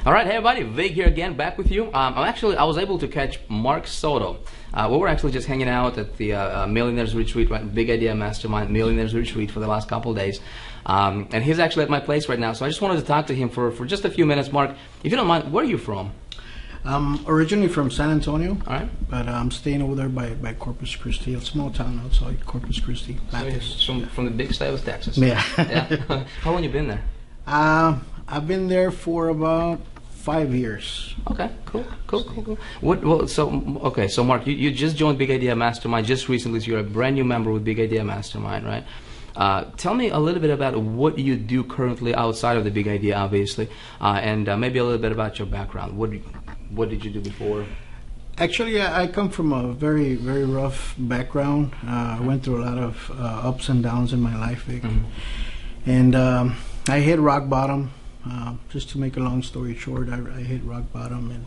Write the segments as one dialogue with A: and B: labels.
A: All right, hey everybody, Vic here again, back with you. I was able to catch Mark Soto. We were actually just hanging out at the Millionaires Retreat, right? Big Idea Mastermind Millionaires Retreat for the last couple of days. And he's actually at my place right now, so I just wanted to talk to him for just a few minutes. Mark, if you don't mind, where are you from?
B: I'm originally from San Antonio,
A: all right,
B: but I'm staying over there by Corpus Christi, a small town outside Corpus Christi.
A: So from the big state of Texas.
B: Yeah.
A: Yeah. How long you been there?
B: I've been there for about 5 years.
A: Okay, cool. So Mark, you just joined Big Idea Mastermind just recently, so you're a brand new member with Big Idea Mastermind, right? Tell me a little bit about what you do currently outside of the Big Idea, obviously, and maybe a little bit about your background. What did you do before?
B: Actually, I come from a very, very rough background. I went through a lot of ups and downs in my life, Vic. And I hit rock bottom. Just to make a long story short, I hit rock bottom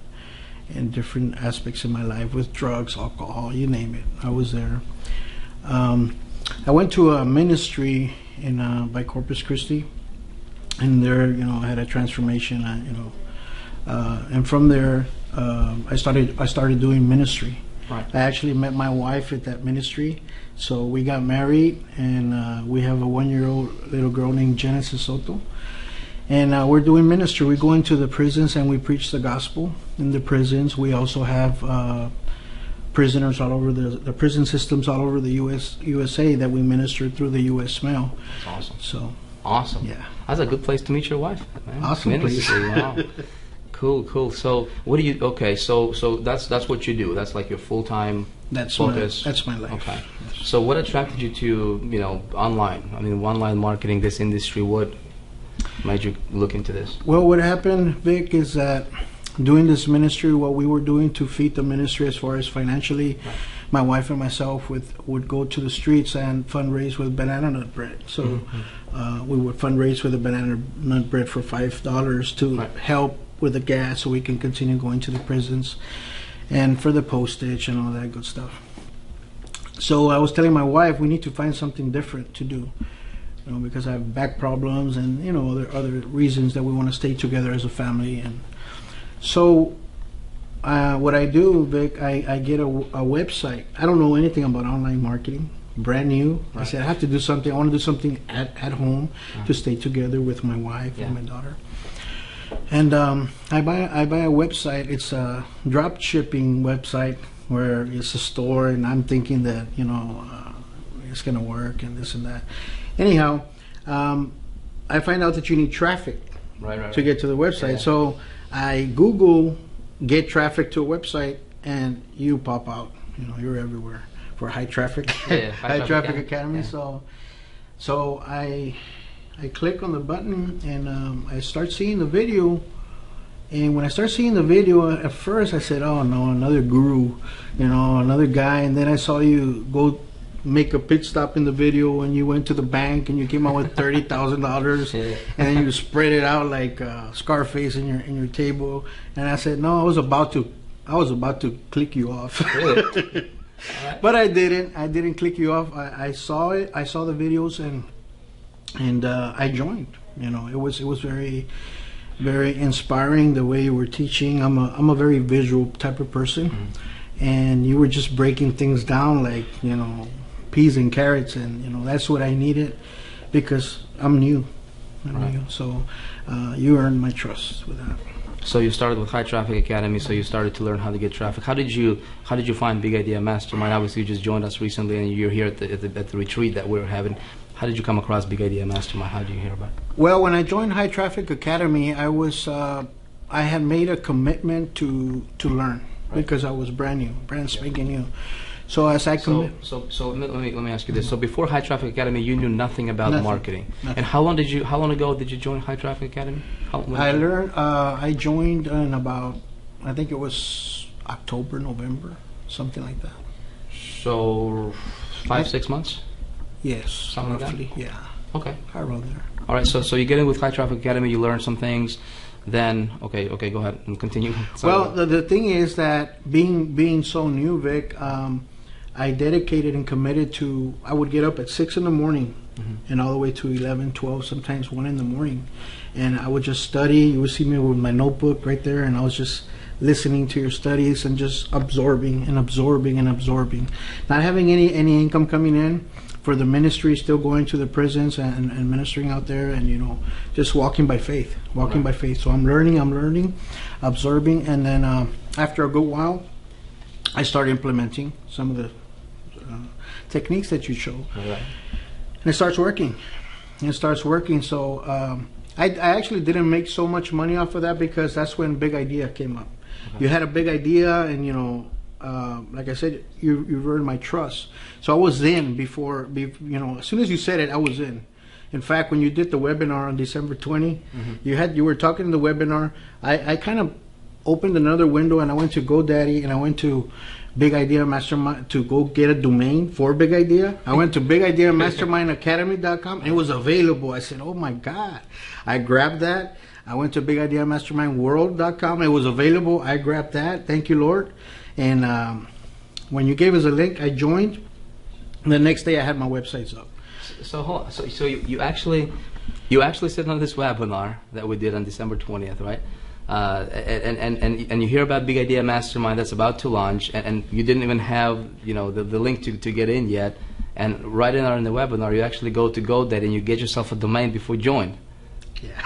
B: in different aspects of my life with drugs, alcohol, you name it. I was there. I went to a ministry by Corpus Christi, and there, I had a transformation. And from there, I started doing ministry.
A: Right.
B: I actually met my wife at that ministry, so we got married, and we have a 1-year-old little girl named Genesis Soto. And we're doing ministry. We go into the prisons and we preach the gospel in the prisons. We also have prisoners all over the prison systems all over the USA that we minister through the U.S. Mail.
A: That's awesome.
B: So
A: awesome.
B: Yeah,
A: that's a good place to meet your wife, man.
B: Awesome place.
A: Wow. Cool. So what do you? Okay, so that's what you do. That's like your full-time focus.
B: That's my life.
A: Okay.
B: Yes.
A: So what attracted you to online? I mean, online marketing, this industry. What made you look into this?
B: Well, what happened, Vic, is that doing this ministry, what we were doing to feed the ministry as far as financially,
A: right,
B: my wife and myself would go to the streets and fundraise with banana nut bread. So we would fundraise with a banana nut bread for $5 to
A: right,
B: help with the gas so we can continue going to the prisons and for the postage and all that good stuff. So I was telling my wife we need to find something different to do. Because I have back problems and other reasons that we want to stay together as a family. And so what I do, Vic, I get a website. I don't know anything about online marketing, brand new.
A: Right.
B: I said I have to do something. I want to do something at home to stay together with my wife and my daughter. And I buy a website. It's a drop shipping website where it's a store, and I'm thinking that it's gonna work and this and that. Anyhow, I find out that you need traffic to get to the website.
A: Yeah.
B: So I Google get traffic to a website, and you pop out. You're everywhere for High Traffic, High Traffic Academy.
A: Yeah.
B: So I click on the button, and I start seeing the video. And when I start seeing the video, at first I said, "Oh no, another guru, another guy." And then I saw you go make a pit stop in the video, and you went to the bank and you came out with $30,000,
A: yeah,
B: and then you spread it out like Scarface in your table. And I said, no, I was about to click you off.
A: Really?
B: But I didn't click you off. I saw it. I saw the videos, and I joined. It was very, very inspiring the way you were teaching. I'm a very visual type of person, and you were just breaking things down like peas and carrots, and that's what I needed because I'm new. So you earned my trust with that.
A: So you started with High Traffic Academy, so you started to learn how to get traffic. How did you find Big Idea Mastermind? Obviously you just joined us recently, and you're here at the retreat that we're having. How did you come across Big Idea Mastermind? How did you hear about it?
B: Well, when I joined High Traffic Academy, I had made a commitment to learn, right, because I was brand spanking new. So as I commit.
A: So let me ask you this. So before High Traffic Academy, you knew nothing about marketing.
B: Nothing.
A: And how long ago did you join High Traffic Academy?
B: I joined in about, I think it was October, November, something like that.
A: So 5-6 months?
B: Yes,
A: something
B: roughly.
A: Like that?
B: Yeah.
A: Okay.
B: Around there.
A: All right. So you get in with High Traffic Academy. You learn some things. Then okay, go ahead and continue.
B: Well, the thing is that being so new, Vic, I dedicated and committed to. I would get up at 6 in the morning and all the way to 11, 12, sometimes 1 in the morning. And I would just study. You would see me with my notebook right there, and I was just listening to your studies and just absorbing and absorbing and absorbing. Not having any income coming in for the ministry, still going to the prisons and ministering out there, and just walking by faith, by faith. So I'm learning, absorbing, and then after a good while, I started implementing some of the techniques that you show, and it starts working. So I actually didn't make so much money off of that, because that's when Big Idea came up. You had a big idea, and like I said, you've earned my trust. So I was in before, as soon as you said it, I was in. In fact, when you did the webinar on December 20, you were talking in the webinar. I kind of opened another window, and I went to GoDaddy, and I went to Big Idea Mastermind to go get a domain for Big Idea. I went to BigIdeaMastermindAcademy.com, and it was available. I said, oh my God. I grabbed that. I went to BigIdeaMastermindWorld.com. It was available. I grabbed that. Thank you, Lord. And when you gave us a link, I joined. And the next day, I had my websites up.
A: So you actually said on this webinar that we did on December 20th, right? And you hear about Big Idea Mastermind that's about to launch, and you didn't even have the link to get in yet. And right in the webinar, you actually go to GoDaddy and you get yourself a domain before you join.
B: Yeah,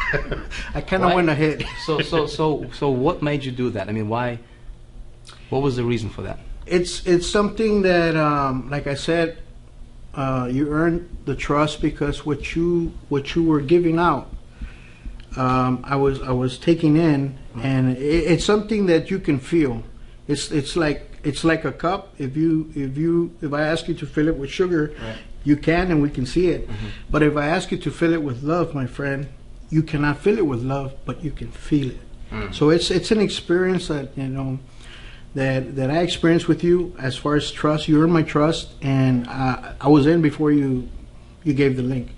B: I kind of went ahead.
A: So what made you do that? I mean, why? What was the reason for that?
B: It's something that, like I said, you earned the trust, because what you were giving out, I was taking in, and it's something that you can feel. It's like a cup. If I ask you to fill it with sugar, right, you can, and we can see it. But if I ask you to fill it with love, my friend, you cannot fill it with love, but you can feel it. So it's an experience that that I experienced with you as far as trust. You earned my trust, and I was in before you gave the link.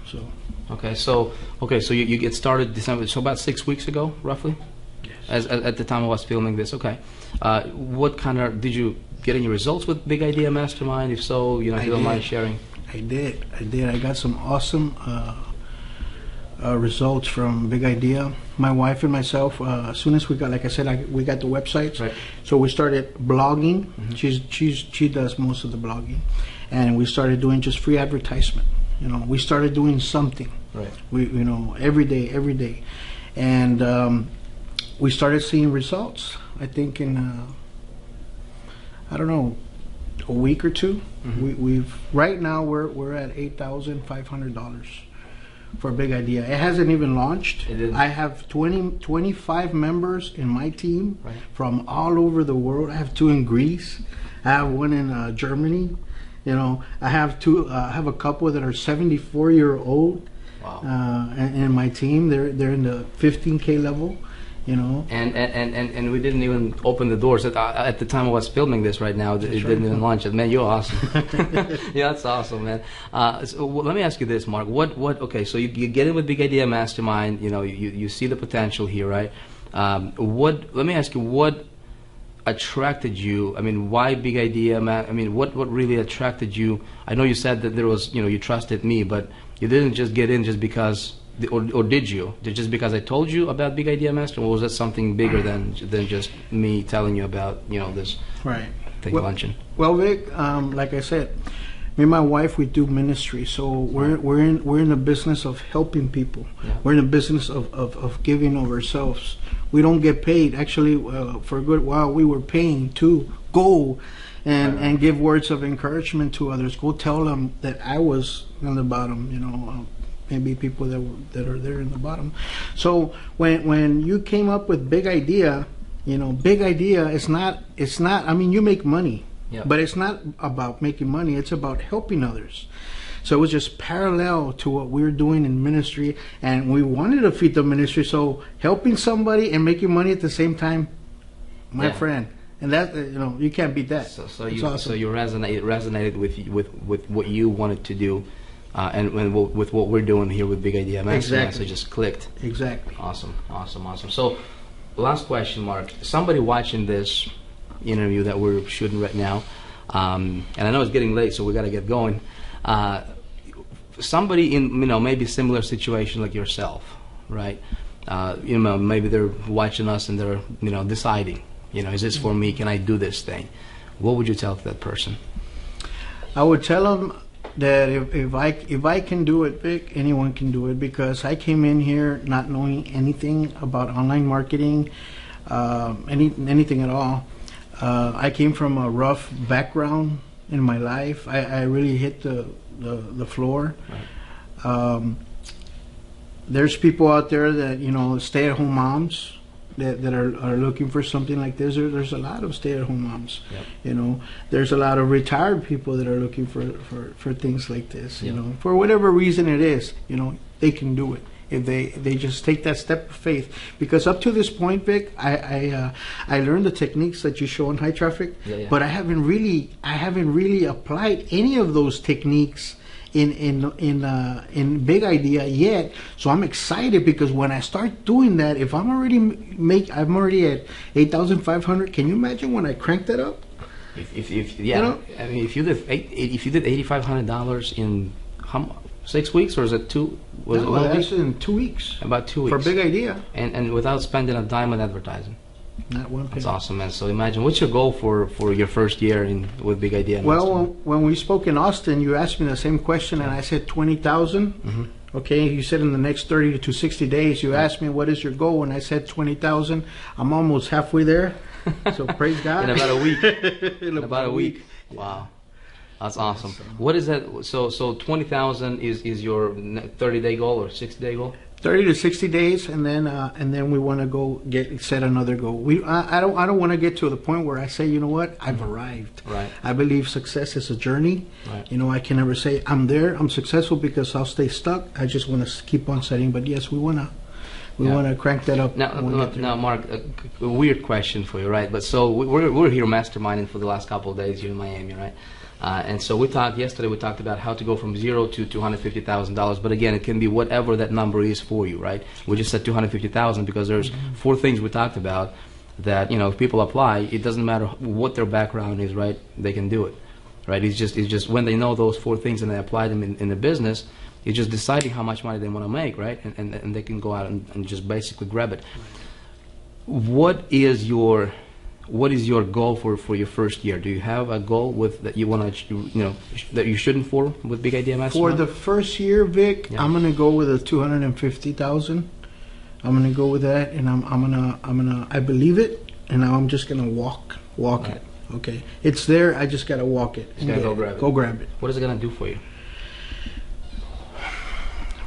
B: So.
A: Okay, so you get started December, so about 6 weeks ago, roughly.
B: Yes.
A: At the time I was filming this. Okay, what kind of did you get any results with Big Idea Mastermind? If so, if you don't mind sharing.
B: I did. I got some awesome results from Big Idea. My wife and myself, as soon as we got, like I said, we got the websites,
A: right,
B: so we started blogging. She does most of the blogging, and we started doing just free advertisement. We started doing something.
A: Right.
B: We every day, and we started seeing results. I think in I don't know, a week or two. We've right now we're at $8,500 for a Big Idea. It hasn't even launched. I have 25 members in my team, right, from all over the world. I have 2 in Greece. I have 1 in Germany. I have 2. I have a couple that are 74-year-old.
A: Wow.
B: In my team, they're in the 15K level.
A: And we didn't even open the doors at the time I was filming this. Right now, it didn't even launch it. Man, you're awesome. Yeah, that's awesome, man. So let me ask you this, Mark. Okay, so you get in with Big Idea Mastermind. You see the potential here, right? Let me ask you, what attracted you? I mean, why Big Idea? I mean, what really attracted you? I know you said that there was, you trusted me, but you didn't just get in just because, or did you? Just because I told you about Big Idea Master, or was that something bigger than just me telling you about, this
B: right
A: thing launching?
B: Well, Vic, like I said, me and my wife, we do ministry, so we're in the business of helping people. Yeah. We're in the business of giving of ourselves. We don't get paid. Actually, for a good while, we were paying to go and give words of encouragement to others. Go tell them that I was on the bottom. Maybe people that are there in the bottom. So when you came up with Big Idea, Big Idea it's not. I mean, you make money. Yeah. But it's not about making money. It's about helping others. So it was just parallel to what we were doing in ministry, and we wanted to feed the ministry. So helping somebody and making money at the same time, my friend, and that you can't beat that.
A: So you resonated with what you wanted to do, and with what we're doing here with Big Idea Mastermind. So it just clicked.
B: Exactly.
A: Awesome. So last question, Mark. Somebody watching this interview that we're shooting right now, and I know it's getting late, so we got to get going. somebody in, maybe similar situation like yourself, right? Maybe they're watching us and they're, deciding, is this for me? Can I do this thing? What would you tell that person?
B: I would tell them that if I can do it, Vic, anyone can do it, because I came in here not knowing anything about online marketing, anything at all. I came from a rough background in my life. I really hit the floor.
A: Right.
B: There's people out there that stay-at-home moms that are looking for something like this. There's a lot of stay-at-home moms.
A: Yep.
B: There's a lot of retired people that are looking for things like this.
A: Yep.
B: For whatever reason it is, they can do it if they just take that step of faith. Because up to this point, Vic, I learned the techniques that you show in High Traffic, but I haven't really applied any of those techniques in Big Idea yet. So I'm excited, because when I start doing that, if I'm already at 8,500, can you imagine when I crank that up?
A: If you did $8,500 in 6 weeks, or is it two?
B: That's in 2 weeks.
A: About 2 weeks
B: for Big Idea,
A: and without spending a dime on advertising.
B: Not one penny.
A: That's awesome, man. So imagine, what's your goal for your first year with Big Idea?
B: Well, when we spoke in Austin, you asked me the same question, and I said 20,000.
A: Mm-hmm.
B: Okay, you said in the next 30 to 60 days. You asked me what is your goal, and I said 20,000. I'm almost halfway there. So praise God.
A: In about a week. in about a week. Wow. That's awesome. What is that? So 20,000 is your 30-day goal or 60-day goal?
B: 30 to 60 days, and then we want to go set another goal. I don't want to get to the point where I say, you know what, I've arrived.
A: Right.
B: I believe success is a journey.
A: Right.
B: I can never say I'm there, I'm successful, because I'll stay stuck. I just want to keep on setting. But yes, we want to crank that up.
A: Now, Mark, a weird question for you, right? But so we're here masterminding for the last couple of days here in Miami, right? And so yesterday we talked about how to go from zero to $250,000. But again, it can be whatever that number is for you, right? We just said $250,000 because there's 4 things we talked about that, if people apply, it doesn't matter what their background is, right? They can do it, right? It's just when they know those 4 things and they apply them in the business, it's just deciding how much money they want to make, right? And they can go out and just basically grab it. What is your goal for your first year? Do you have a goal that you want to, that you're shooting for with Big Idea Mastermind?
B: For the first year, Vic, I'm gonna go with a 250,000. I'm gonna go with that, and I believe it, and now I'm just gonna walk right. It. Okay, it's there. I just gotta walk it.
A: Just gotta
B: go grab it.
A: What is it gonna do for you?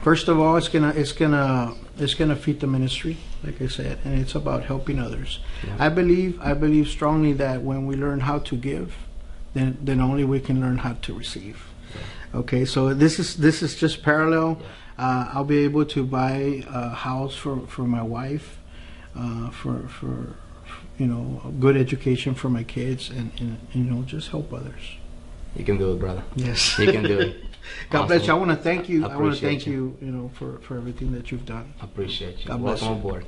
B: First of all, it's gonna feed the ministry, like I said, and it's about helping others. Yeah. I believe strongly that when we learn how to give, then only we can learn how to receive. Yeah. Okay, so this is just parallel. Yeah. I'll be able to buy a house for my wife, for a good education for my kids, and just help others.
A: You can do it, brother.
B: Yes,
A: you can do it.
B: God bless you. I want to thank you.
A: I want to
B: thank you, for everything that you've done.
A: I appreciate you.
B: God bless
A: Welcome
B: you.
A: on board.